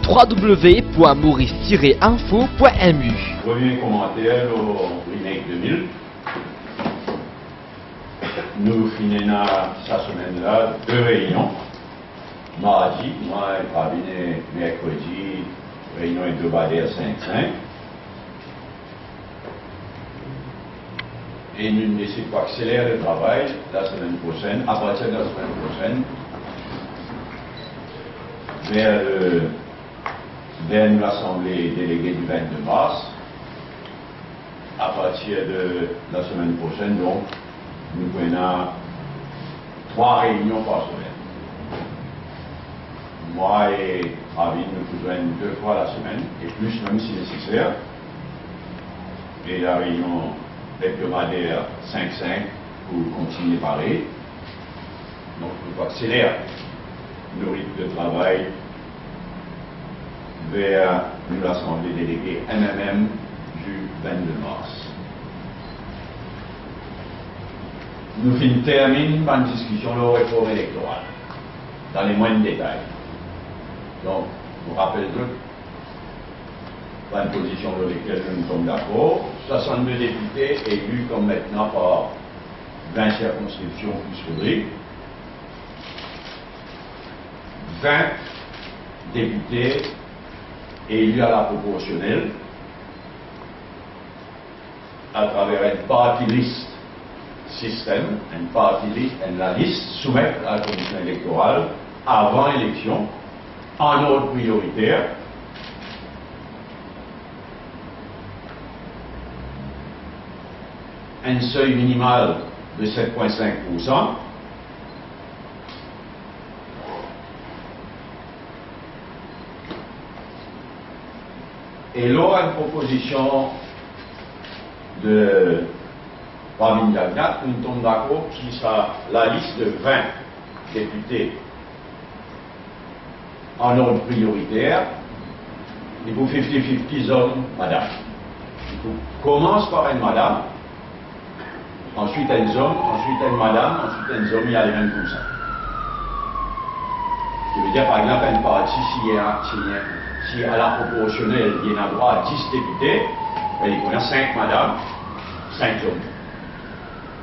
www.maurice-info.mu. Premier commentaire au remake 2000. Nous finissons cette semaine-là 2 réunions. Mardi, moi, cabinet mercredi, réunion hebdomadaire 5-5. Et nous décidons d'accélérer le travail la semaine prochaine, à partir de la semaine prochaine, vers l'Assemblée déléguée du 22 mars. À partir de la semaine prochaine, donc, nous prenons 3 réunions par semaine. Moi et Ravi, nous faisons 2 fois la semaine, et plus même si nécessaire. Et la réunion hebdomadaire 5-5 pour continuer pareil. Donc, nous accélérer le rythme de travail vers l'Assemblée déléguée MMM du 22 mars. Nous terminons par une discussion de la réforme électorale, dans les moindres détails. Donc, je vous rappelle que par une position dans laquelle nous sommes d'accord, 62 députés élus comme maintenant par 20 circonscriptions plus faudrait, 20 députés élus à la proportionnelle à travers un party list système, la liste soumettre à la commission électorale avant élection en ordre prioritaire. Un seuil minimal de 7,5%. Et lors d'une proposition de Ramin Jagnat, nous tombons d'accord qui sera la liste de 20 députés en ordre prioritaire. Il faut 50-50 hommes, madame. Il faut commence par une madame, ensuite un homme, ensuite une madame, ensuite un homme, il y a les mêmes comme ça. Je veux dire, par exemple, un parti, si à la proportionnelle, il y a droit à 10 députés, il y a 5 madames, 5 hommes.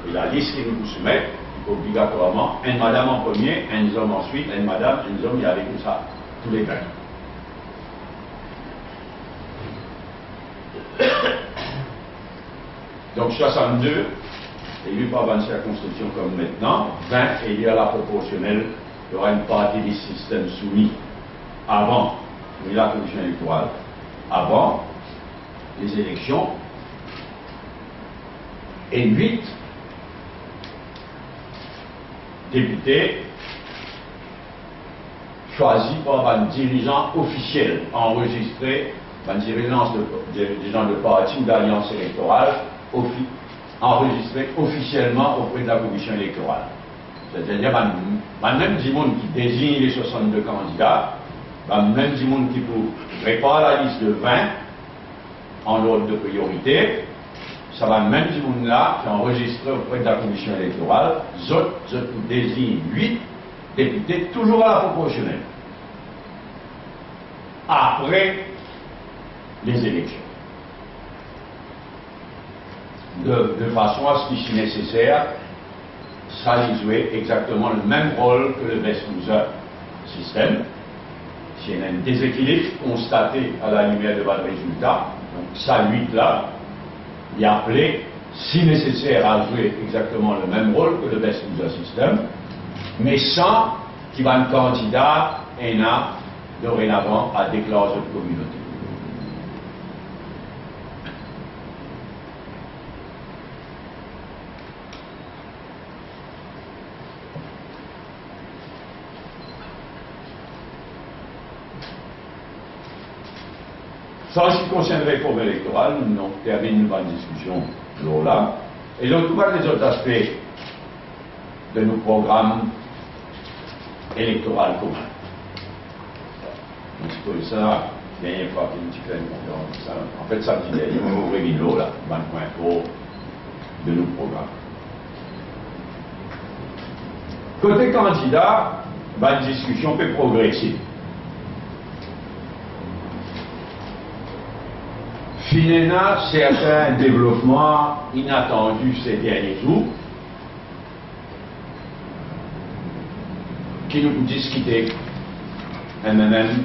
Et la liste qui nous soumet, il faut obligatoirement une madame en premier, un homme ensuite, une madame, un homme, il y a comme ça, tous les 20. Donc 62 élus par 20 circonscriptions comme maintenant, 20 élus à la proportionnelle, il y aura une partie du système soumis avant, la commission électorale, avant les élections, et 8 députés choisis par un dirigeant officiel, enregistré, un dirigeant de parti ou d'alliance électorale, enregistré officiellement auprès de la commission électorale. C'est-à-dire, même du monde qui désigne les 62 candidats, même du monde qui prépare la liste de 20 en ordre de priorité, ça va même du monde là qui est enregistré auprès de la commission électorale, je désigne 8 députés toujours à la proportionnelle. Après les élections. De façon à ce qu'il soit nécessaire, ça jouer exactement le même rôle que le best-loser système. S'il y a un déséquilibre constaté à la lumière de votre résultat, donc ça 8 là, il est appelé, si nécessaire, à jouer exactement le même rôle que le best-loser système, mais sans qu'il y ait un candidat dorénavant à déclarer de communauté. Ça, en ce qui concerne la réforme électorale, nous terminons une discussion là. Et donc, tous les autres aspects de nos programmes électoraux communs. Donc, c'est pour ça, la dernière fois que nous avons fait une conférence, en fait, ça me dit, il y a un vrai vidéo là, dans le point fort de nos programmes. Côté candidat, la discussion peut progresser. finalement, certains développements inattendus ces derniers jours qui nous discuter MMM,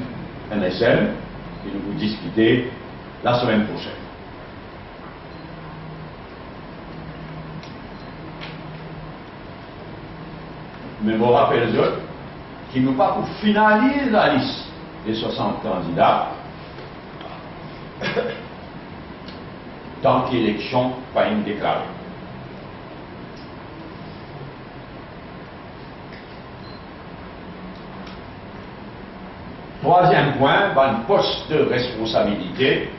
MSL, qui nous discuter la semaine prochaine. Mais je vous rappelle qu'il nous pas pour finaliser la liste des 60 candidats tant que l'élection pas une déclarée. Troisième point, un poste de responsabilité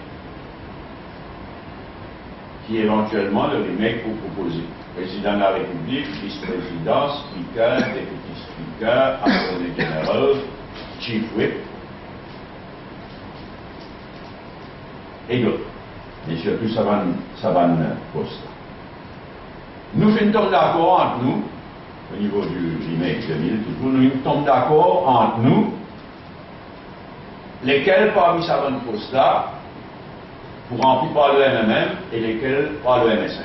qui éventuellement le remake pour proposer. Président de la République, vice-président, speaker, député speaker, attorney général, chief whip et d'autres. Et surtout, ça va poste. Nous finissons d'accord entre nous, au niveau du remake 2000, toujours, nous tombons d'accord entre nous, lesquels parmi ces postes-là, pour remplir par le MMM et lesquels par le MSN.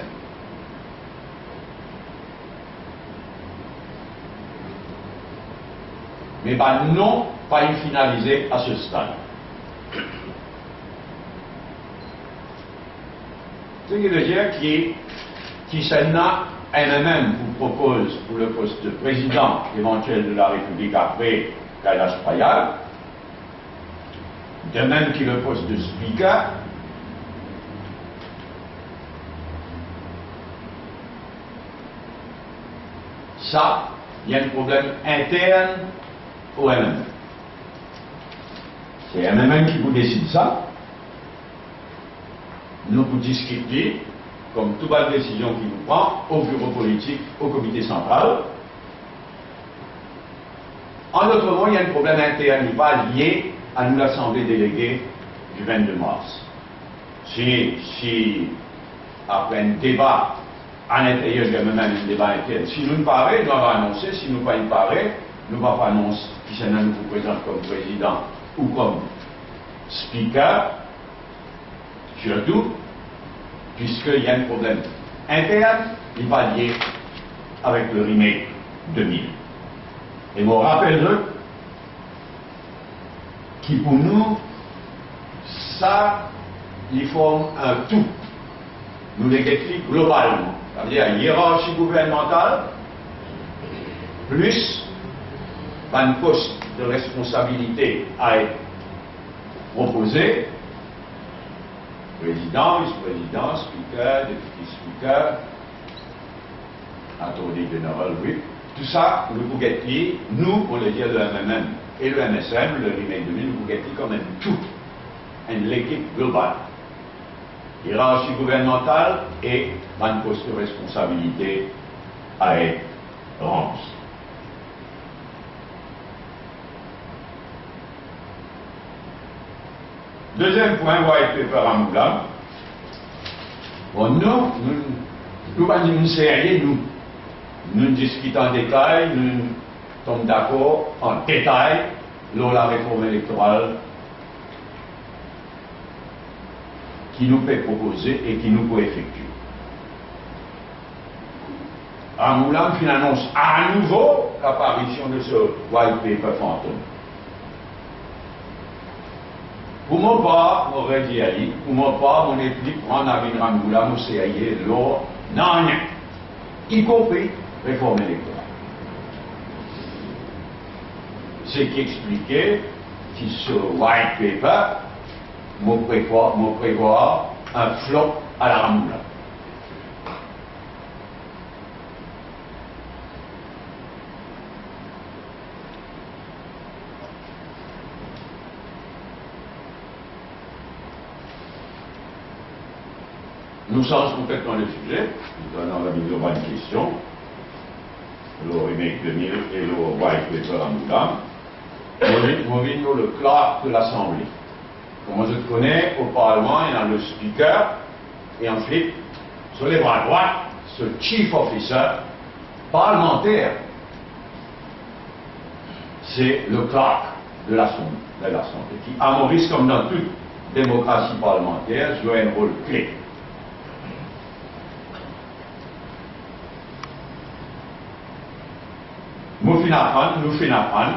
Mais non, pas finalisé à ce stade. Ce qui veut dire qui Sénat MMM vous propose pour le poste de président éventuel de la République après Kailash Prayal, de même qu'il le poste de speaker, ça, il y a un problème interne au MMM. C'est MMM qui vous décide ça. Nous vous discutons, comme toute bonne décision qui vous prend, au bureau politique, au comité central. En d'autres mots, il y a un problème interne, il pas lié à nous l'Assemblée déléguée du 22 mars. Si après un débat à l'intérieur de même un débat interne, si nous ne paraît, nous allons annoncer, si nous ne paraît, nous allons annoncer qui c'est nous vous présente comme président ou comme speaker, surtout, puisqu'il y a un problème interne, il va lié avec le remake 2000. Et je vous rappelle qui pour nous, ça, il forme un tout. Nous l'expliquons globalement. C'est-à-dire hiérarchie gouvernementale, plus un poste de responsabilité à être proposé, président, vice-président, speaker, député speaker, attorney général, oui. Tout ça, nous vous guettons, nous, pour le dire le MMM et le MSM, le remake 2000, nous vous guettons comme un tout, une équipe globale. Hiérarchie gouvernementale et un poste de responsabilité à être rempli. Deuxième point, white paper à Moula. Bon, nous pas nous sérieux, nous discutons en détail, nous tombons d'accord en détail lors de la réforme électorale qui nous peut proposer et qui nous peut effectuer. À Moulin, il annonce à nouveau l'apparition de ce white paper fantôme. Pour mon part, m'aurait dit Ali, pour mon part, on explique prendre à venir à Moulin, nous c'est l'or, non, rien, y compris réforme électorale. Ce qui expliquait que ce white paper me prévoit un flop à la Ramoula. Nous changeons complètement le sujet, nous donnons la vidéo à une question, le remake 2000 et le white paper à Moulin. Nous venons le clerc de l'Assemblée. Comme je te connais, au Parlement, il y a le speaker, et ensuite, sur les bras droits, ce chief officer parlementaire. C'est le clerc de l'Assemblée, qui, à Maurice, comme dans toute démocratie parlementaire joue un rôle clé. Nous finissons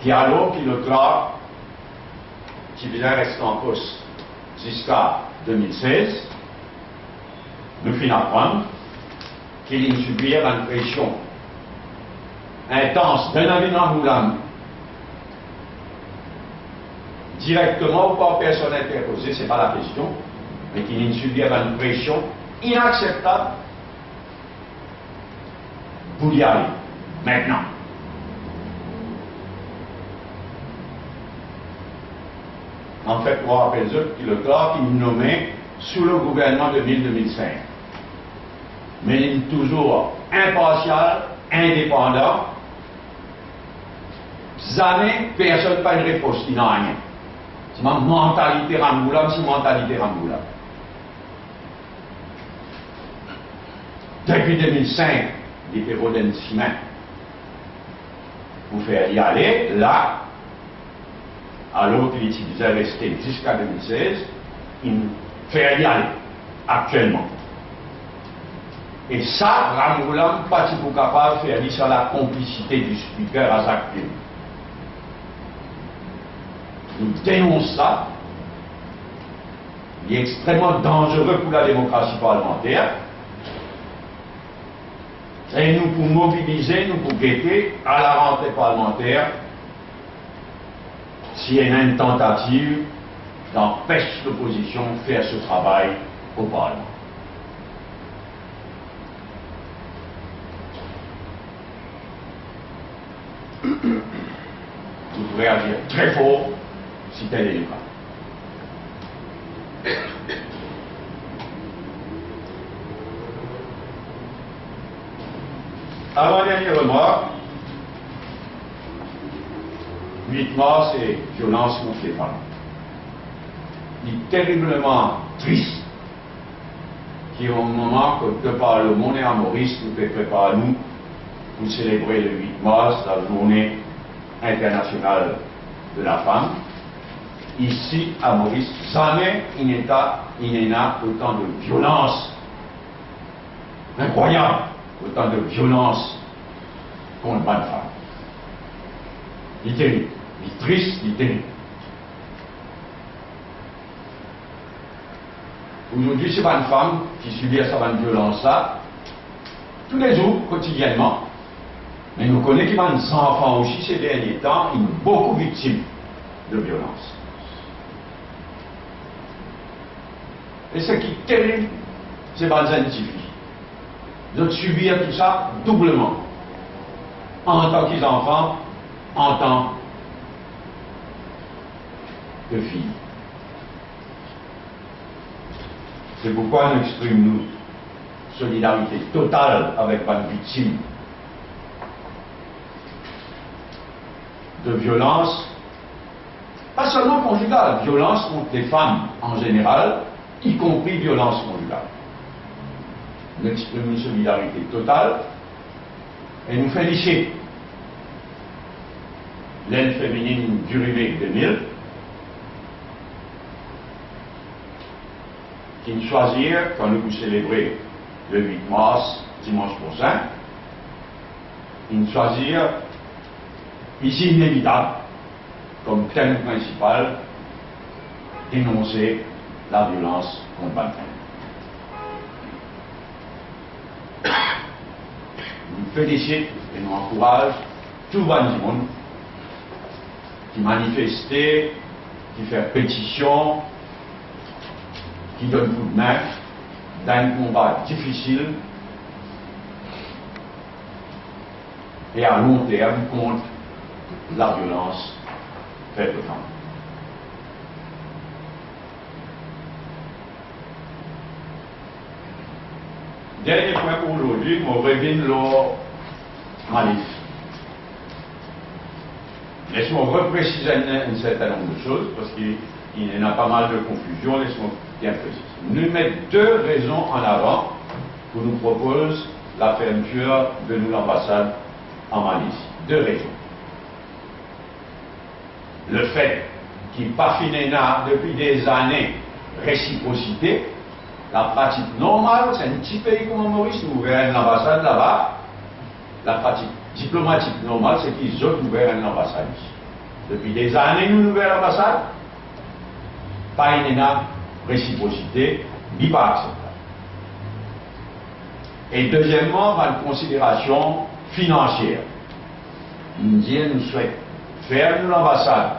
qui alors qui le droit qui vient rester en poste jusqu'à 2016, nous finissons qu'il subir une pression intense d'un avenir Moulam, directement ou par personne interposée, ce n'est pas la question, mais qu'il subir une pression inacceptable pour y aller, maintenant. En fait, on rappelle que le corps qui nous nommait sous le gouvernement de 2005. Mais il est toujours impartial, indépendant. Jamais personne n'a une réponse, il n'a rien. C'est ma mentalité Ramboula, c'est ma mentalité Ramboula. Depuis 2005, il était rodin ciment. Pour faire y aller, là, alors qu'il utilisait rester jusqu'à 2016, il fait y aller, actuellement. Et ça, Ramboula, pas si vous capable de faire dire sur la complicité du speaker à Zach. Nous dénonçons ça. Il est extrêmement dangereux pour la démocratie parlementaire. Et nous, pour mobiliser, nous, pour guetter à la rentrée parlementaire, s'il y a une tentative d'empêcher l'opposition de faire ce travail au Parlement. Vous pourrez agir très fort si tel est le cas. Avant-dernière remarque, 8 mars et violence contre les femmes. Il est terriblement triste qu'il y ait un moment que par le monde et à Maurice nous préparons nous pour célébrer le 8 mars, la journée internationale de la femme. Ici, à Maurice, jamais il n'y a autant de violence incroyable, autant de violence contre une femme. Il est terrible, il est triste, il est terrible. Aujourd'hui, c'est pas une femme qui subit cette violence-là tous les jours, quotidiennement. Mais nous connaissons qu'il y a des enfants aussi ces derniers temps, ils sont beaucoup victimes de violence. Et ce qui est terrible, c'est pas les filles. De subir tout ça doublement. En tant qu'enfants, en tant que filles. C'est pourquoi nous exprimons solidarité totale avec les victimes de violence, pas seulement conjugale, violence contre les femmes en général, y compris violence conjugale. Nous exprimons une solidarité totale et nous félicitons l'aile féminine du Réveil 2000 qui nous choisirent, quand nous célébrons le 8 mars, dimanche prochain, ils nous choisirent ici inévitable comme thème principal dénoncer la violence contre les femmes. Nous félicitons et nous encourageons tout le monde qui manifestait, qui fait pétition, qui donne coup de main dans un combat difficile et à long terme contre la violence faite aux femmes. Dernier point pour aujourd'hui, on revient leur manif. Laisse-moi repréciser un certain nombre de choses, parce qu'il y en a pas mal de confusion, laisse-moi bien préciser. Nous mettons deux raisons en avant pour nous propose la fermeture de l'ambassade en Malaisie. Deux raisons. Le fait qui pas fini depuis des années réciprocité, la pratique normale, c'est un petit pays comme Maurice, nous ouvrons une ambassade là-bas. La pratique diplomatique normale, c'est qu'ils ont ouvert une ambassade ici. Depuis des années, nous ouvrons l'ambassade, pas une réciprocité, ni pas acceptable. Et deuxièmement, une considération financière. L'Indien nous souhaite faire une ambassade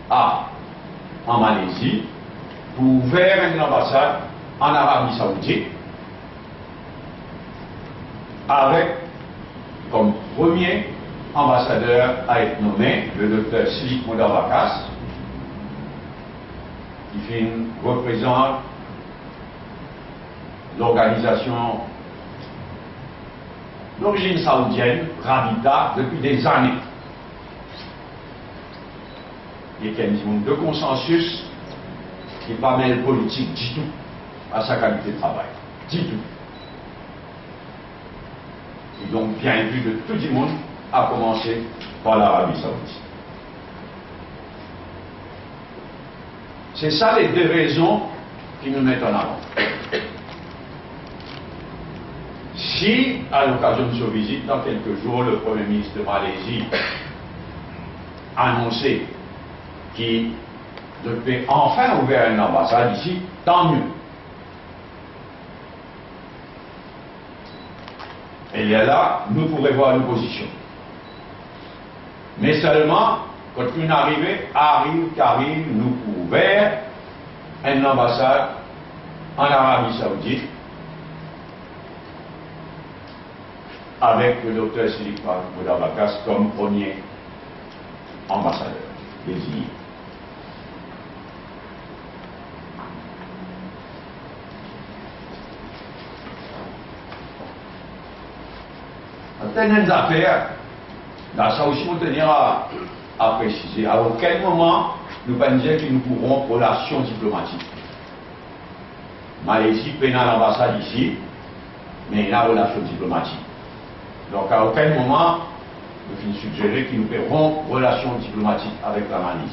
en Malaisie pour ouvrir une ambassade en Arabie Saoudite avec comme premier ambassadeur à être nommé le docteur Silik Moudavakas qui représente l'organisation d'origine saoudienne, Rabita, depuis des années. Il y a une de consensus qui n'est pas mêle politique du tout à sa qualité de travail. Du tout. Et donc bien vu de tout le monde, à commencer par l'Arabie Saoudite. C'est ça les deux raisons qui nous mettent en avant. Si, à l'occasion de sa visite, dans quelques jours, le Premier ministre de Malaisie a annoncé qu'il devait enfin ouvrir une ambassade ici, tant mieux. Et là, nous pourrons voir nos positions. Mais seulement, quand une arrivée arrive, nous pouvons ouvrir une ambassade en Arabie Saoudite avec le docteur Silik Moudavakas comme premier ambassadeur désigné. Certaines affaires, dans ça aussi, on tenir à préciser. À aucun moment, nous ne pouvons dire que nous pourrons relations diplomatiques. Malaisie pénale l'ambassade ici, mais il y a relations diplomatiques. Donc à aucun moment, nous pouvons suggérer que nous ferons relations diplomatiques avec la Malaisie.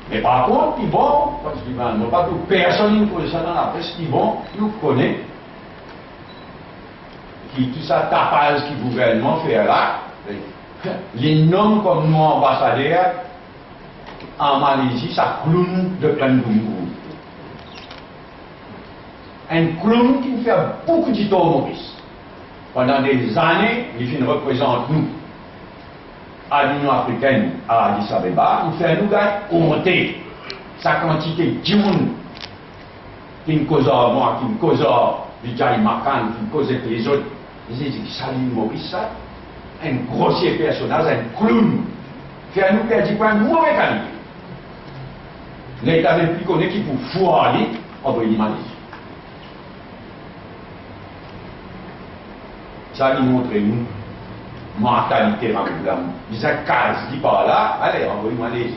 Mais par contre, ils vont, parce qu'ils vont, pas tout, personne ne connaît ça dans la presse, ils vont nous connaître. Qui tout ça tapage qui le gouvernement fait là, les noms comme nous ambassadeurs en Malaisie, ça clown de plein de boum. Un clown qui nous fait beaucoup de tort au Maurice. Pendant des années, il représente nous à l'Union africaine, à Addis Abeba, il fait nous compter sa quantité de monde qui nous cause moi, qui nous cause Vijay Makan, qui nous cause les autres. Ils disent que Salim Maurice, ça, un grossier personnage, un clown, qui a nous perdu pour une mauvaise qualité. L'État même plus connu qui pour foirer en Malaisie. Ça nous montre nous, mentalité ramène. Ils ont quasi par là, allez, envoyez Malaisie.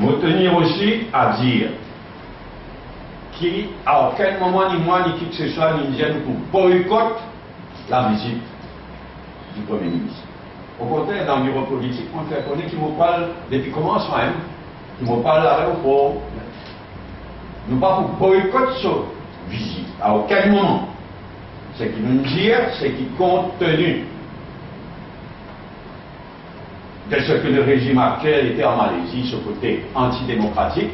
Vous tenir aussi à dire qu'à aucun moment, ni moi, ni qui que ce soit, ni Indien, pour boycotter la visite du Premier ministre. Au contraire, dans le bureau politique, on fait connaître qu'il me parle depuis commencement, il me parle à l'aéroport. Nous pas pour boycotter cette visite, à aucun moment. Ce qui nous dit, c'est qu'il compte tenu de ce que le régime actuel était en Malaisie, ce côté antidémocratique,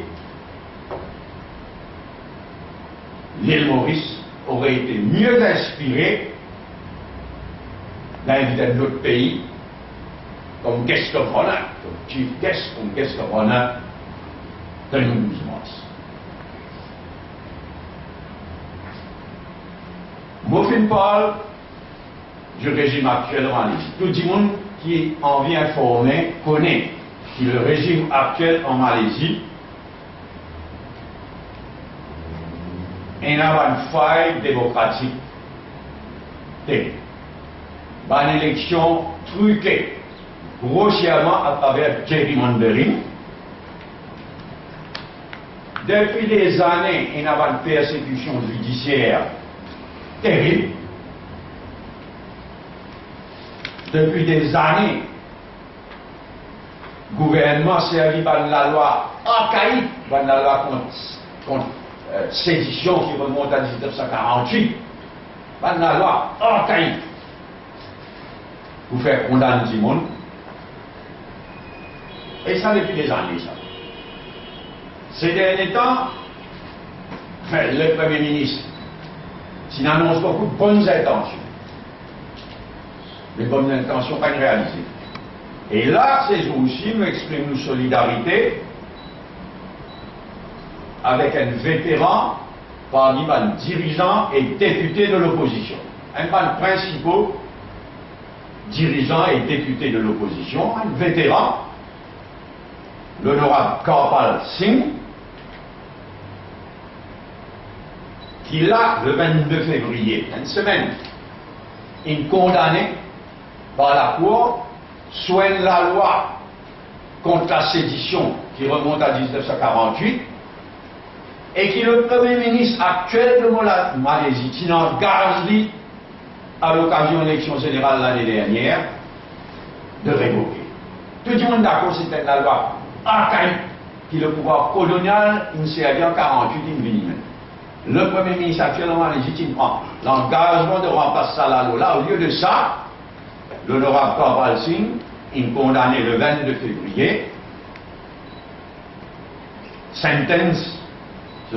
l'île Maurice aurait été mieux inspirée d'inviter d'autres pays comme guest of honor, comme chief guest, comme guest of honor de nos 12 mois. Mofin parle du régime actuel en Malaisie. Tout le monde qui en vient informer connaît que le régime actuel en Malaisie a une faille démocratique terrible. Une élection truquée grossièrement à travers gerrymandering. Depuis des années, il y a une persécution judiciaire terrible. depuis des années, le gouvernement servi par la loi archaïque, par la loi contre sédition qui remonte à 1948, par la loi archaïque, pour faire condamner du monde. Et ça depuis des années, ça. Ces derniers temps, le Premier ministre, s'il annonce beaucoup de bonnes intentions, les bonnes intentions pas réalisées. Et là, ces jours-ci, nous exprimons nos solidarité avec un vétéran parmi les dirigeants et députés de l'opposition. Un des principaux dirigeants et députés de l'opposition, un vétéran, l'honorable Karpal Singh, qui là, le 22 février, une semaine, est condamné par la Cour, soit la loi contre la sédition qui remonte à 1948, et qui est le Premier ministre actuel de la Malaisie, qui n'engage à l'occasion de l'élection générale l'année dernière, de révoquer. Tout le monde d'accord, c'était la loi archaïque, qui le pouvoir colonial, il s'est en 48, il vient. Le Premier ministre actuellement légitime prend l'engagement de remplacer ça la loi. Là, au lieu de ça, l'honorable Karpal Singh est condamné le 22 février.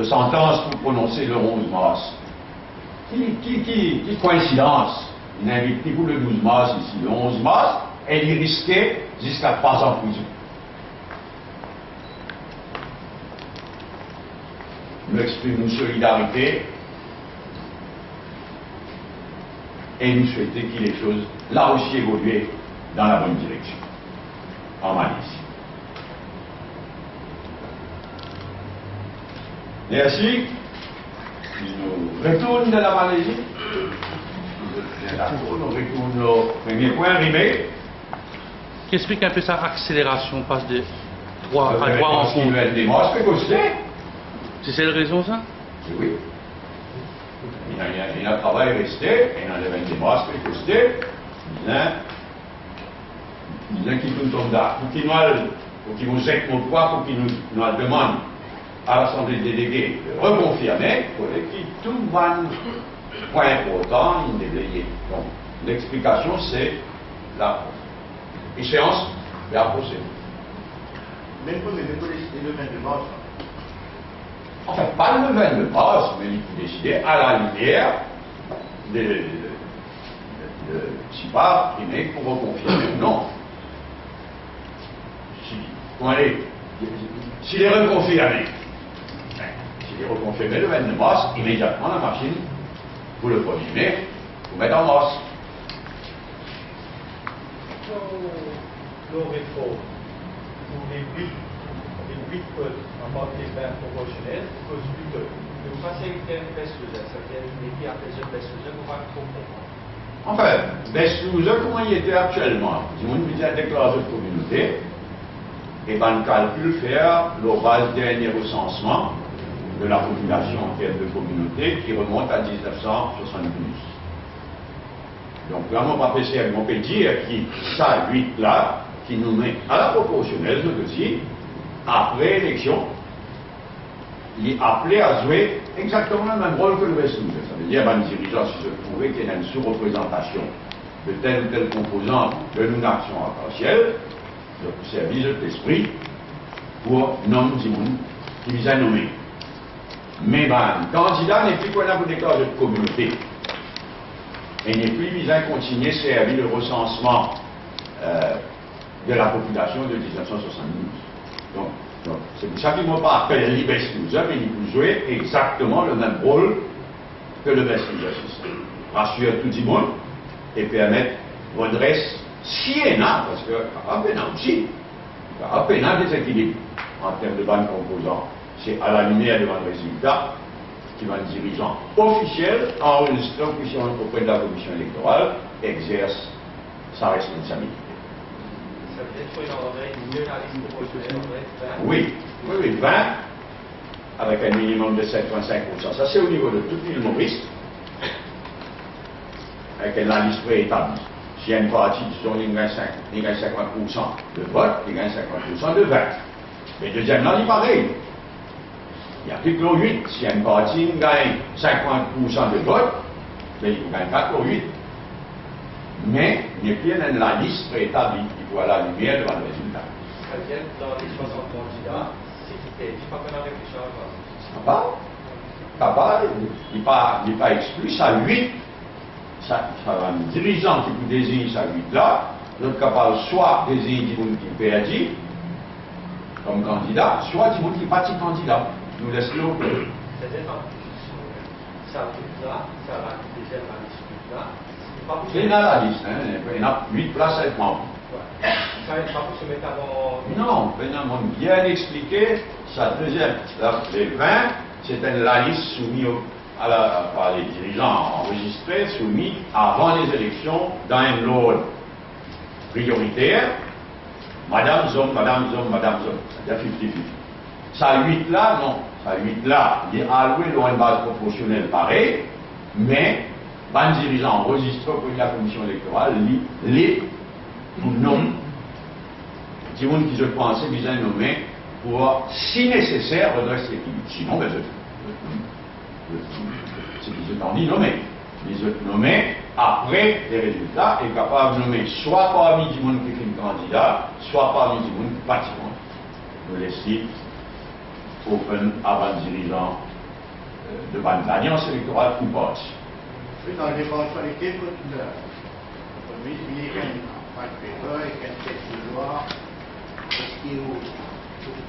Sentence pour prononcer le 11 mars. Qui coïncidence. Il n'invite plus pour le 12 mars ici. Le 11 mars, elle est risquée jusqu'à 3 ans de prison. Nous exprimons une solidarité et nous souhaitons que les choses, là aussi, évoluent dans la bonne direction, en Malaisie. Merci. Nous retournons de la Malaisie. Nous retournons au premier point, Rimé. Qui explique un peu sa accélération, passe de 3 à 3 en compte. C'est la raison, ça? Oui. Il y a un travail resté, et dans les 20 mois, c'est costé. Il y a qui nous tombe là, pour qu'il nous aide mon poids, pour qu'il nous demande à l'Assemblée des délégués de reconfirmer, pour qu'il tout va point important, il est délayé. Donc, l'explication, c'est la échéance et la procédure. Même pour les domaines de mars. Enfin, pas le 22 mars, mais il faut décider à la lumière de si pas primé pour reconfirmer ou non. S'il est reconfirmé, le 22 mars, immédiatement la machine, vous le 1er mai, vous mettez en mars. Nos réformes, pour les 8 postes en mode des bains proportionnels, cause que le facilitaire baisse-loser, c'est-à-dire une équipe appelle ce baisse-loser, on va trop comprendre. Enfin, baisse-loser, comment il était actuellement? Si on nous dit la déclaration de communauté, et ben, on calcule faire le base dernier recensement de la population en termes de communauté qui remonte à 1972. Donc, vraiment, on peut dire que ça, 8 là, qui nous met à la proportionnelle, je veux dire, après l'élection, il est appelé à jouer exactement le même rôle que le baisse-loser. Ça veut dire, les dirigeants, si je trouvais qu'il y a une sous-représentation de telle ou telle composante de une action arc-en-ciel, de service de l'esprit pour nommer du monde qui vise à nommer. Mais le candidat n'est plus qu'on a pour déclarer de communauté. Et n'est plus visé à continuer à servir le recensement de la population de 1972. Donc c'est pour ça qu'il ne m'a pas appelé le baisse-loser, mais il peut jouer exactement le même rôle que le baisse-loser. Rassurer tout le monde et permettre redresse si et là, parce que à peine aussi, à peine des équilibres en termes de bonnes composants. C'est à la lumière de mon résultat qui va un dirigeant officiel enregistré auprès de la commission électorale exerce sa responsabilité. Ça veut dire qu'il aurait mieux la liste proportionnelle, oui, 20, avec un minimum de 7,5%. Ça, c'est au niveau de toute l'île Maurice, avec la liste préétablie. Si un parti, disons, il gagne 50% de vote, il gagne 50% de vote. Mais deuxième là, il est pareil. Il y a article 8. Si un parti gagne 50% de vote, ben, il gagne 4 pour 8. Mais il n'y a plus dans la liste préétablie qui voit la lumière devant le résultat. C'est-à-dire, dans les 60 candidats, c'est qui dit pas qu'on a réfléchi à Ça va, il n'est pas exclu, ça 8. Ça un dirigeant qui vous désigne ça 8 là, l'autre capable soit désigne du monde qui perdit comme candidat, soit du monde qui n'est pas candidat. Nous laisse le c'est-à-dire, ça 8 là, ça va deuxième la liste 8 là. C'est dans la liste, il y a 8 places à être membre. Ça n'est pas pour se mettre avant. Non, on bien expliqué, sa deuxième, les 20, c'était la liste soumise par les dirigeants enregistrés, soumis avant les élections dans un ordre prioritaire. Madame Zom, Madame Zom, Madame Zom, c'est-à-dire 50-50. Ça 8 là, non, ça 8 là, il est alloué dans une base proportionnelle pareille, mais un dirigeant enregistré pour la commission électorale, les ou non, du monde qui se pensait bien nommé pour, si nécessaire, redresser l'équilibre. Sinon, ben, c'est qu'ils se dit nommé. Les autres nommés, après les résultats, est capable de nommer soit parmi du monde qui fait une candidat, soit parmi du monde qui pas du monde. Nous laissons open avant le dirigeant de l'alliance électorale ou pas. Dans les éventualités, le ministre, il y a un paper et un texte de loi. Est-ce qu'il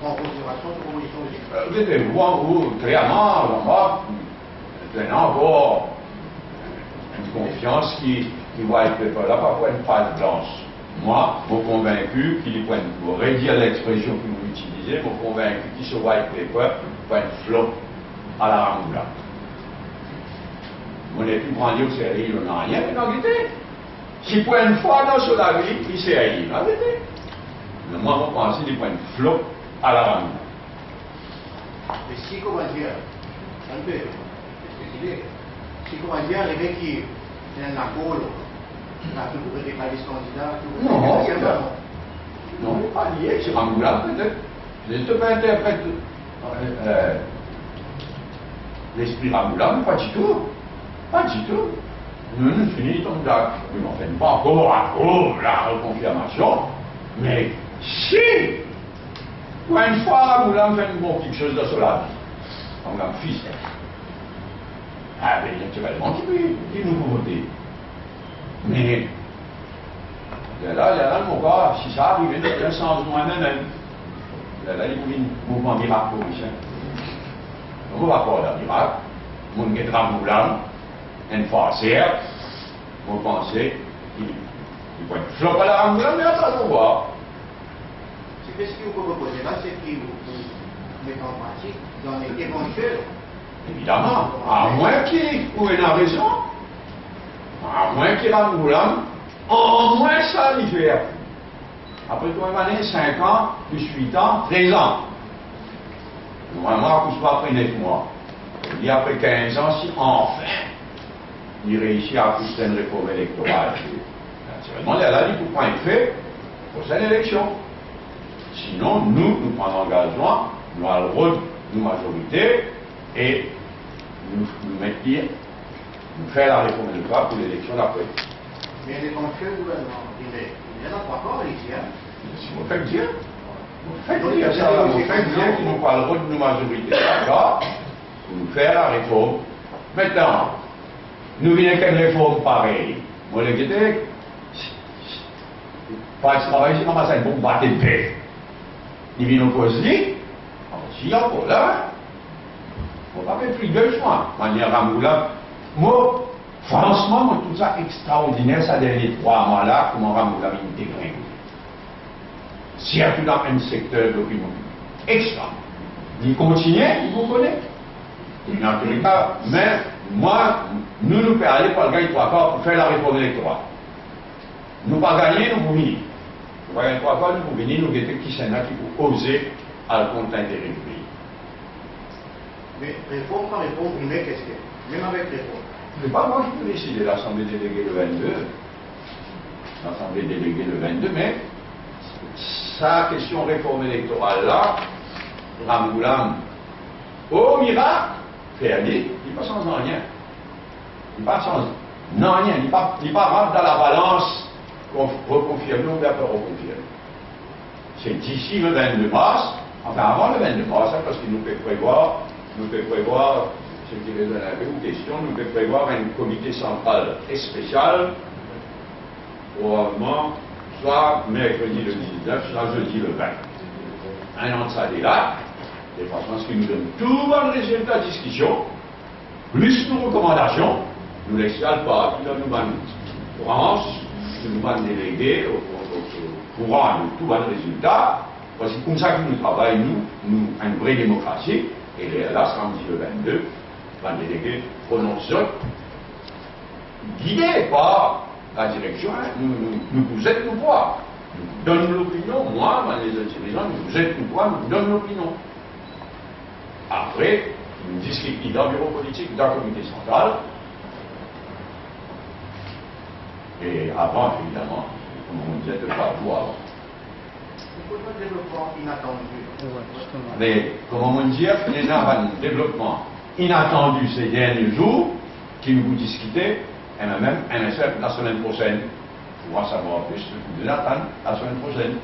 prend en considération cette proposition de Vous êtes vous, clairement, moi, maintenant encore une confiance qui va être là, pas pour une page blanche. Moi, je suis convaincu qu'il est pour redire l'expression que vous utilisez, je suis convaincu qu'il se white paper pour une flop à la Ramboula. On n'est plus prendre au sérieux, on n'a rien, mais en vérité. Si pour une fois dans son avis, il s'est haï, en vérité. Mais moi, je pense qu'il est pour une flop à la Ramboula. Mais si, comment dire, un peu, si, comment dire, les mecs qui sont un accord, là, tout le monde est pas des candidats, tout le monde est pas non, il n'est pas lié, c'est Ramboula peut-être. Je ne peux pas interpréter l'esprit Ramboula, mais pas du tout. Pas du tout. Nous finissons là. Nous n'en faisons pas encore la reconfirmation, mais si, pour une fois, nous avons fait quelque chose de cela, on a un fils. Ah, bien, naturellement, qui nous faut voter. Mais, là, mon gars, si ça arrive, il y a sans besoin même. Là, il y a un mouvement miracle pour Michel. On va pas faire miracle. On est Ramboula, une farcière, vous pensez qu'il va être flop à la Ramboula, mais attendons voir. C'est ce que vous proposez là, c'est que vous mettez en pratique dans les éventuels. Évidemment, à moins qu'il ait une raison, à moins qu'il ait Ramboula, en moins ça l'hiver. Après tout, on a 5 ans, plus 8 ans, 13 ans. Normalement, on ne pousse pas après 9 mois. Il y a après 15 ans, si enfin, il réussit à pousser une réforme électorale. Naturellement, là, il faut pas être fait pour cette élection. Sinon, nous prenons engagement, nous avons le rôle de majorité et nous mettre, nous faire la réforme électorale pour l'élection d'après. Mais l'éventuel gouvernement, il n'y en a pas encore ici, hein? Si vous faites dire, vous faites dire qu'ils n'ont pas le rôle de nos majorités, d'accord, pour nous faire la réforme. Maintenant, nous venons avec une réforme pareille. Moi, le guetté, pas de travail, c'est comment ça, une bombe battue de paix. Ils viennent au poser, s'il y a encore là, on va mettre plus de choix. Manière Ramboula, moi, franchement, moi, tout ça extraordinaire, ça dernier 3 mois-là, comment Ramboula m'a intégré. Surtout dans un secteur d'opinion publique. Extra. Il continue, il vous connaît. Dans tous les cas, mais moi, nous pouvons aller pour gagner 3 quarts pour faire la réforme électorale. Nous ne pas gagner, nous pouvons venir. Nous ne pas gagner 3 quarts, nous pouvons venir, nous guetter qui s'en a qui peut oser à le compte d'intérêt du pays. Mais réforme par réforme, vous mettez qu'est-ce que même avec réforme. Ce n'est pas moi qui peux décider, l'Assemblée déléguée le 22. l'Assemblée déléguée le 22 mai, sa question réforme électorale là, Ramgoulam, au miracle, fait dit, il ne change rien. Il ne change rien. Il ne rentre dans la balance qu'on reconfirme ou bien pas reconfirme. C'est d'ici le 22 mars, enfin avant le 22 mars, parce qu'il nous fait prévoir, ce qui est une question, nous fait prévoir un comité central et spécial, probablement, soit mercredi le 19, soit jeudi le 20. Un an de ça délai, et franchement, ce qui nous donne tout bon résultat de discussion, plus nos recommandations, nous ne laissons pas, puis là nous avons France, nous avons délégué au courant de tout bon résultat, parce que c'est comme ça que nous travaillons, nous, une vraie démocratie, et là, samedi le 22, va délégué prononce, guidé par la direction, hein, nous vous êtes nous voir. Nous donnons l'opinion, moi, les dirigeants, nous êtes nous voir, nous donnons l'opinion. Après, nous discutons dans le bureau politique, dans le comité central, et avant, évidemment, comme on disait, de pas vous avant. Pourquoi un développement inattendu? Mais, comme on dit, il y a un développement inattendu ces derniers jours, qui nous discuter, et même MSF la semaine prochaine. Pour en savoir plus, vous attendre la semaine prochaine.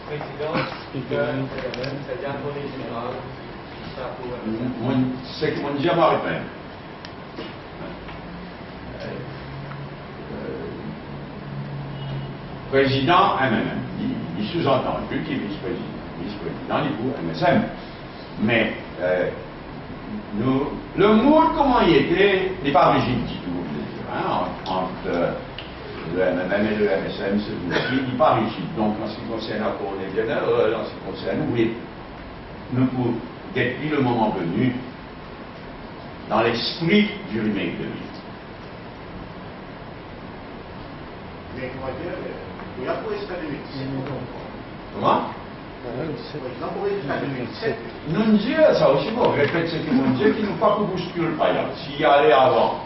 Président, c'est un bon général, ça pour C'est que mon Dieu maritime. Président MMM, il sous-entendu qu'il est vice-président du coup MSM. Mais le monde, comment il était, n'est pas rigide du tout, hein, entre le MMM et le MSM, il n'est pas rigide. Donc, en ce qui concerne la Cour des bienheures, en ce qui concerne, oui, nous pouvons, depuis le moment venu, dans l'esprit du remake de vie. Mais comment dire, il y a pour jusqu'à 2017. Comment? Par exemple, pour jusqu'à 2017. Nous disons ça aussi, bon, répète ce qu'ils nous disent, qu'ils ne pas que bouscule pas. S'il y allait avant,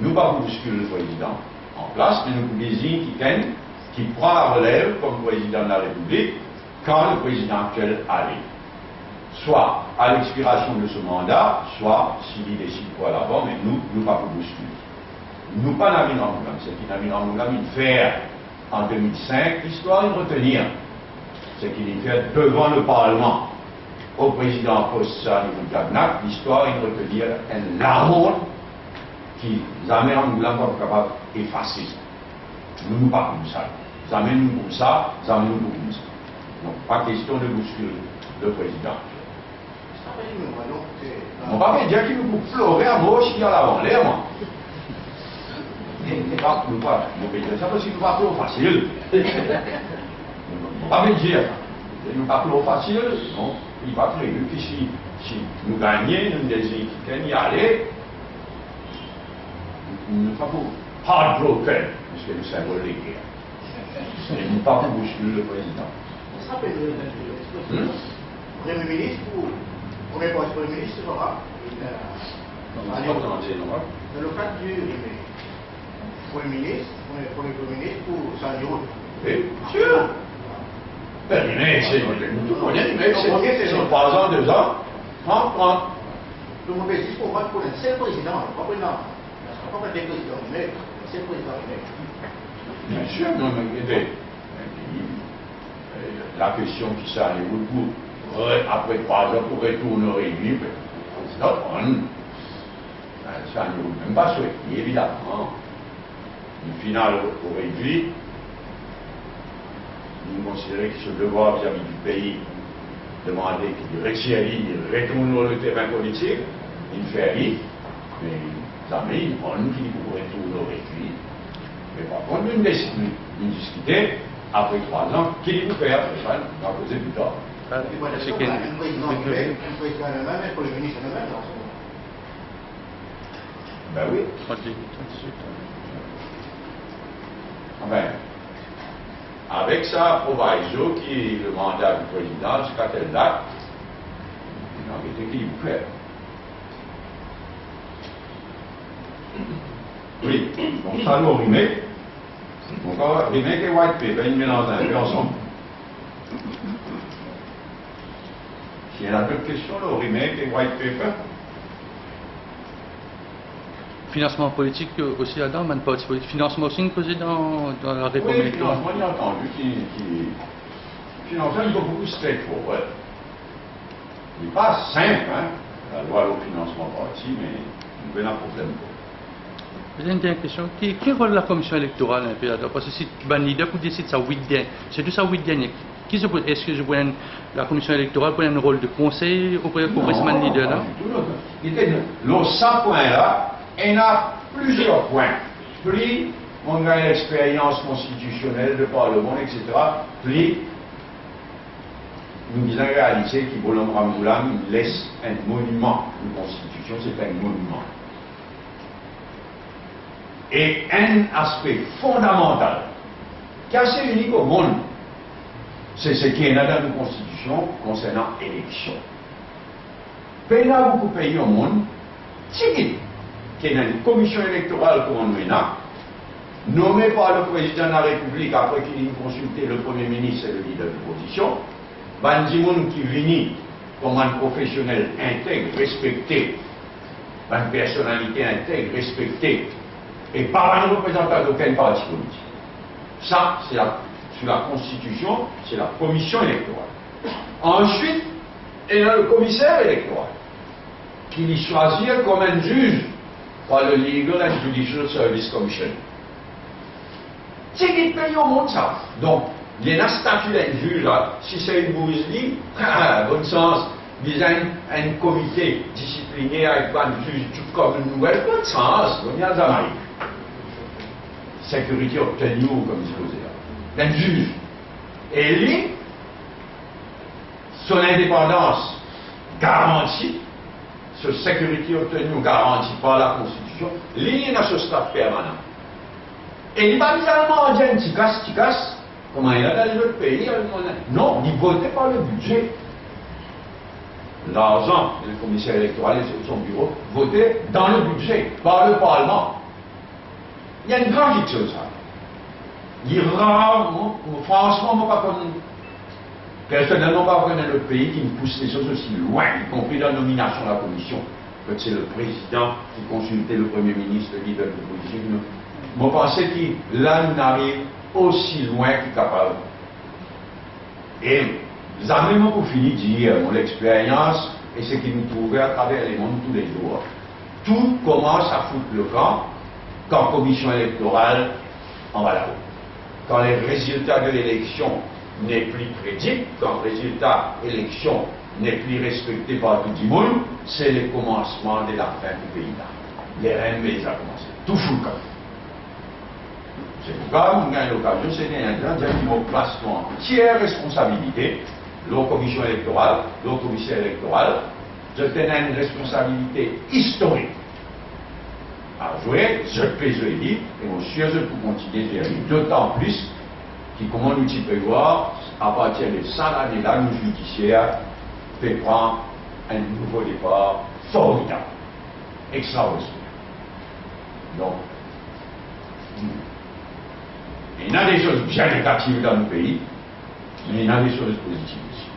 nous ne pas bousculer le président en place, mais nous désignons qui prend la relève comme président de la République quand le président actuel arrive. Soit à l'expiration de ce mandat, soit s'il décide quoi l'avant, mais nous ne pas bousculer. Nous pas Nabil Ramgoulam, c'est qu'il Nabil Ramgoulam il fait en 2005, l'histoire de retenir ce qu'il fait devant le Parlement au président Fossa de Gagnac, l'histoire de retenir la honte qui jamais Ramgoulam pas capable d'effacer. Nous pas comme ça. Jamais nous comme ça, jamais nous comme ça. Donc pas question de bousculer le président. On va pas dire qu'il nous coupe pleurer à gauche, il y a l'avant l'air, moi. Nous pas ça parce qu'il nous pas plus facile. On va pas me dire. Il nous pas plus facile. Non, il va prévu que si nous gagnons, nous désignons qu'il y aller, nous ne pas pour heartbroken, parce que le symbole est guerre. Et nous pas pour bousculer le président. Ça peut être le Premier ministre ou Premier ministre sera dans le cadre du Premier ministre pour Sanjo. Oui, sûr. Mais c'est tout connaît, mais c'est 3 ans, 2 ans, 30. Le mauvais ministre pour moi, c'est le président, pas le président. Pas le président, mais c'est le président. Bien sûr, non, mais la question qui s'arrive au bout, après 3 ans pour retourner au réduit, c'est notre one. Ça ne nous même pas souhaité, évidemment. Une finale au réduit, nous considérons que ce devoir vis-à-vis du pays demander qu'il retourne le terrain politique, il fait rien, mais jamais il prend qui retourne au réduit. Mais par contre, nous discuter après 3 ans, qu'il nous fait après ça, on va poser plus tard. C'est qu'il un président lui-même, un président lui-même, et pour le ministre lui-même. Ben oui. Enfin, avec ça, proviso qui est le mandat du président jusqu'à telle date, il faire. Oui, donc ça nous remake. Donc remake et white paper, ils mélangent un peu ensemble. S'il y a d'autres questions, le remake et white paper. Financement politique aussi là-dedans, man, parti politique. Financement aussi posé dans la réforme Oui, électorale. financement, il a entendu. Financement, il est beaucoup straightforward. Il n'est pas simple, hein, la loi au financement parti, mais il y a un problème. J'ai une dernière question. Quel rôle la commission électorale un peu là-dedans? Parce que si un leader pour décider ça 8 derniers, c'est tout ça 8 derniers. Est-ce que la commission électorale prend un rôle de conseil auprès de ce leader-là? Non, 100 points-là, il y a plusieurs points. Plus on a l'expérience constitutionnelle de Parlement, etc., plus nous disons réaliser qu'il laisse un monument. Une constitution, c'est un monument. Et un aspect fondamental, qui est assez unique au monde, c'est ce qui est dans une constitution concernant l'élection. Il y a beaucoup de pays au monde, qui est dans une commission électorale comme on a, nommée par le président de la République après qu'il ait consulté le Premier ministre et le leader de l'opposition, Bandimoun qui vient comme un professionnel intègre, respecté, une personnalité intègre, respectée, et pas un représentant d'aucun parti politique. Ça, c'est sur la Constitution, c'est la commission électorale. Ensuite, il y a le commissaire électoral, qui est choisi comme un juge par le Legal and Judicial Service Commission. C'est qui paye au monde ça. Donc, il y a un statut d'un juge là. Si c'est une bourgeoisie, bon sens, il y a un comité disciplinaire avec un juge tout comme une nouvelle, bon sens, on y a ça. Sécurité obtenue, comme je disais là. Un juge. Et lui, son indépendance garantie, sa sécurité obtenue garantie par la Constitution, lui, il a ce statut permanent. Et il n'est pas mis à demander un petit casse, comme il y a dans les autres pays. Non, il votait par le budget. L'argent du commissaire électoral et son bureau votait dans le budget, par le Parlement. Il y a une grande chose, ça. Il est rare, franchement, personnellement, pas connaître le pays qui me pousse les choses aussi loin, y compris dans la nomination de la commission, que c'est le président qui consultait le Premier ministre, le leader de l'opposition. Moi, je pensais que là, nous arrive aussi loin qu'il capable. Et, jamais pour finir de dire, mon expérience et ce qui nous trouvait à travers les mondes tous les jours. Tout commence à foutre le camp quand commission électorale en va là-haut. Quand les résultats de l'élection n'est plus crédible, quand le résultat d'élection n'est plus respecté par tout le monde, c'est le commencement de la fin du pays-là. Les RMB les a commencé. Tout fout le camp. C'est pourquoi nous avons l'occasion, c'est un dire qu'il me place en entière responsabilité, la commission électorale, le commissaire électoral, je tenais une responsabilité historique à jouer, je peux le dire, et mon sûr je peux continuer à gérer. D'autant plus que, comme on nous peut voir, à partir de ça l'année-là, nous judiciaires fait prendre un nouveau départ formidable, extraordinaire. Donc, il y a des choses bien négatives dans le pays, mais il y a des choses positives aussi.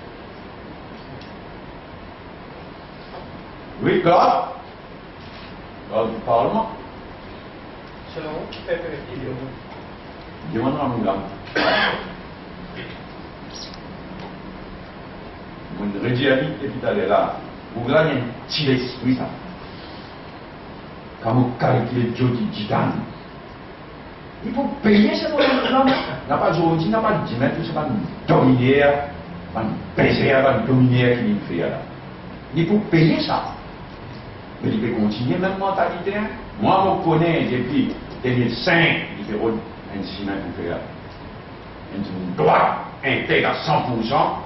Oui, Claude? Claude du Parlement? Selon vous, qui fait faire Demande à Moulin. Mon rédiamite et tout à l'heure là, Moulin, il y a un petit esprit ça. Quand vous calculez Jody Didan, il faut payer ce moment-là. Il n'y a pas de Jody, il n'y a pas de dimanche, c'est pas un dominaire, pas un baiser, pas un dominaire qui nous fait là. Il faut payer ça. Mais il peut continuer même mentalité. Moi, je connais depuis 2005, il fait un ciment pour faire une droite intègre à 100%.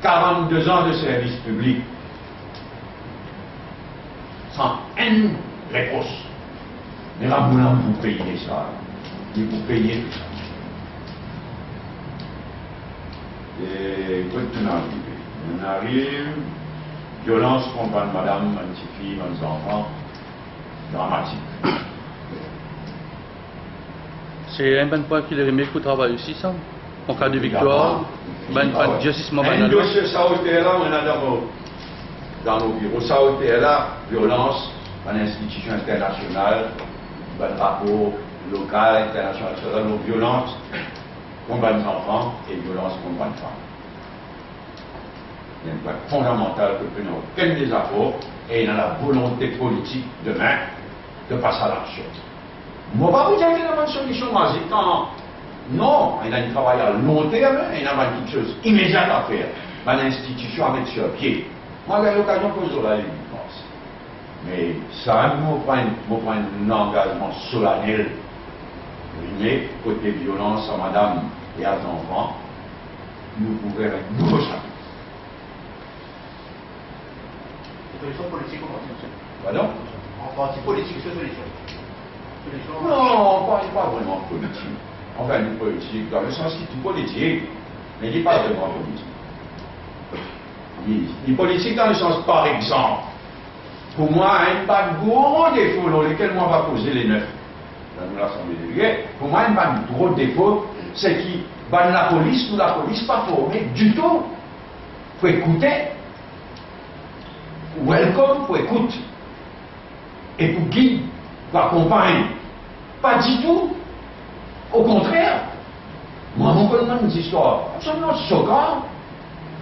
42 ans de service public sans une réponse. Mais là, vous payez ça. Vous payez tout ça. Et quoi de tout On arrive, violence contre madame, ma petite fille, mes enfants, dramatique. C'est un bon point qu'il remet pour travailler aussi, ça. En cas de victoire, ben justissement un banal. dossier ça au là, on a dans nos bureaux. Ça au là, violence, une institution internationale, un rapport local, international, nos violences contre les enfants et violence contre les femmes. Il y a un point fondamental que nous aucun des apports et il y a la volonté politique demain de passer à l'action. Je ne vais pas vous dire qu'il y a une solution magique. Non, il y a un travail à long terme, il y a quelque chose immédiat à faire. Une institution à mettre sur pied. Moi, j'ai l'occasion de poser la ligne, je pense. Mais ça, je prends un engagement solennel. Mais côté violence à madame et à enfants, nous pouvons faire un nouveau chapitre. Solution politique ou constitution? Pardon? En partie politique, c'est solution. Non, pas vraiment politique. Enfin, une politique dans le sens qu'il est politique, mais il n'est pas vraiment politique. Il est politique dans le sens, par exemple, pour moi, un pas de gros défaut dans lequel moi va poser les 9 dans l'Assemblée des députés, pour moi, un pas de gros défaut, c'est qu'il la police, nous la police pas formée du tout. Il faut écouter. Welcome pour écoute. Et pour guide, pour accompagner. Pas du tout. Au contraire, moi, on connaît une histoire absolument choquante.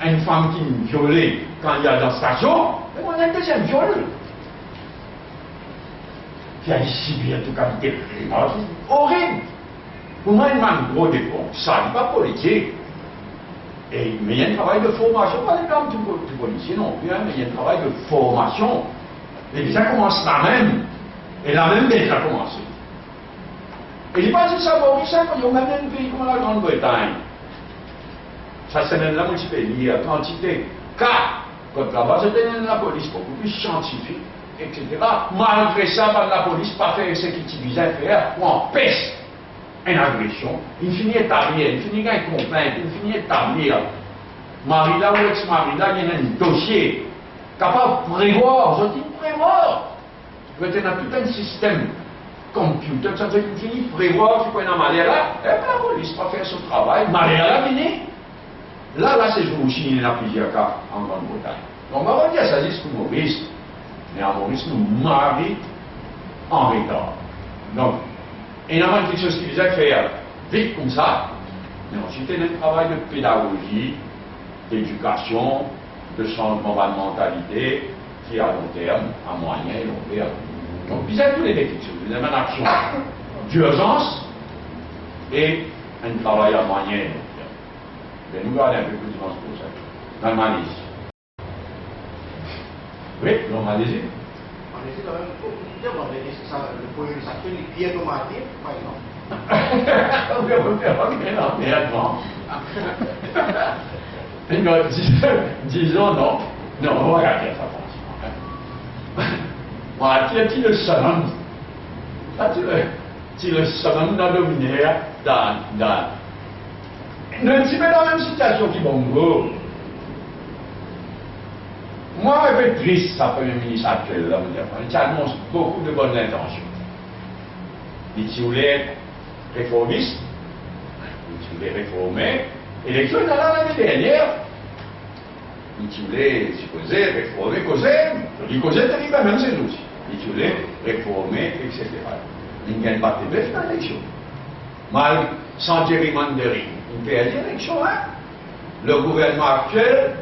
Une femme qui est violée quand il y a dans la station, et on a un deuxième viol. Qui a subi en tout cas des primages horribles. Pour moi, il y a un gros défaut. Ça n'est pas politique. Mais il y a un travail de formation, pas exemple du policier non plus, mais il y a un travail de formation. Et ça commence là même. Et là même, déjà commencé. Et je pense que ça va aussi, quand il y a même un pays comme la Grande-Bretagne. Ça, c'est même là, moi, je peux lire la quantité. Car, quand là-bas, c'était la police beaucoup plus scientifique, etc. Malgré ça, la police n'a pas fait ce qu'il visait faire pour empêcher une agression. Il finit d'établir, il finit avec une complainte, il finit d'établir. Marie-là ou ex-Marie-là, il y a un dossier capable de prévoir, je dis prévoir. Il y a tout un système computer, ça veut dire qu'il finit de prévoir qu'il y a un malheur là, et bien la police va faire son travail, malheur là, fini. Là, c'est aussi, il y en a plusieurs cas en Grande-Bretagne. Donc, on va dire, ça dit que Maurice, mais à Maurice, nous marie en retard. Donc, il y a quelque chose qui visait faire vite comme ça, mais ensuite, il y a un travail de pédagogie, d'éducation, de changement de mentalité, qui est à long terme, à moyen et long terme. Donc, vous avez tous les quelque chose. Vous avez une action d'urgence et un travail à moyen et long terme. Mais nous regardons un peu plus pour ça. Dans le Malaisie. Oui, dans le Malaisie. Malaisie, quand même, le premier ministre actuel est Pierre Tomaté, par exemple. On peut faire un non, disons non. Non, on va regarder ça. Moi, tu le salon. Là, tu le salon dans le dominaire, dans. Nous sommes dans la même situation qui Bongo. Moi, je suis triste, ça, Premier ministre actuel, là, il annonce beaucoup de bonnes intentions. Il voulait être réformiste, il voulait réformer. L'élection est l'année dernière. Il voulait, supposé, réformer, causer. Je dis causer, c'est pas même c'est nous aussi. Il voulait réformer, etc. Il ne gagne pas de bêtes dans l'élection. Mal, sans gerrymandering. Il perd l'élection, hein. Le gouvernement actuel,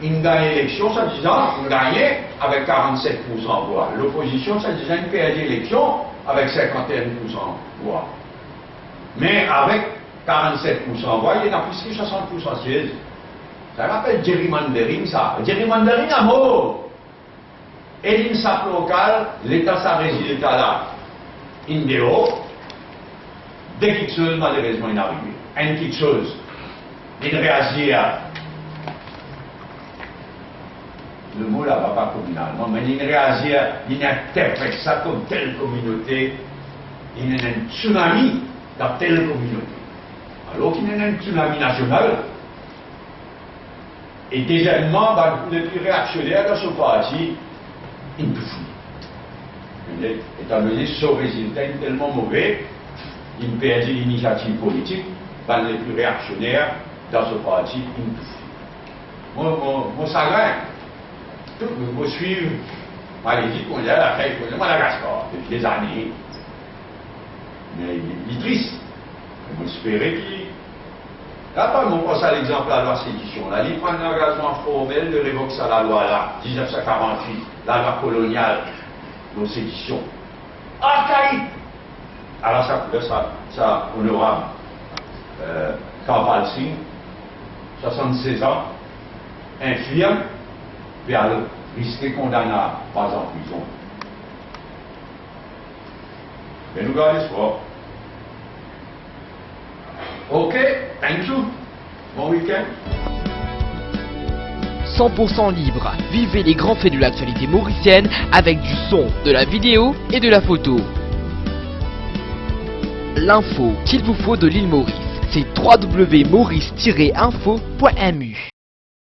il gagne l'élection, ça disant, il gagnait avec 47% de voix. L'opposition, ça disant, il perd l'élection avec 51% de voix. Mais avec 47% de voix, il y en a plus que 60% de sièges. Ça rappelle gerrymandering, ça. Gerrymandering à mot. Et l'INSAP local, l'État, ça résultat là. Indéo, dès quelque chose, malheureusement, il arrive. Une petite chose, il réagit à. Le mot là va pas communalement, mais il réagit à. Il interprète ça comme telle communauté. Il y a un tsunami dans telle communauté. Alors qu'il y a un tsunami national. Et deuxièmement, les plus réactionnaires dans ce parti, ils tout font. Étant donné que ce résultat est tellement mauvais, ils perdent l'initiative politique, les plus réactionnaires dans ce parti, ils tout font. Mon chagrin, tout le monde suit, allez vite, on est à la fête, on est à Madagascar depuis des années. Mais il est triste. On espérait qu'il. Là, pas mon pense à l'exemple de la loi sédition. Là, il prend un engagement formel de révoquer ça la loi là, 1948, la loi coloniale de sédition. Archaïque! Alors, ça honorable. Karl Singh, 76 ans, infirme, puis alors, risqué condamné à 3 ans en prison. Mais nous gardons espoir. Ok, thank you. Bon week-end. 100% libre, vivez les grands faits de l'actualité mauricienne avec du son, de la vidéo et de la photo. L'info qu'il vous faut de l'île Maurice, c'est www.maurice-info.mu.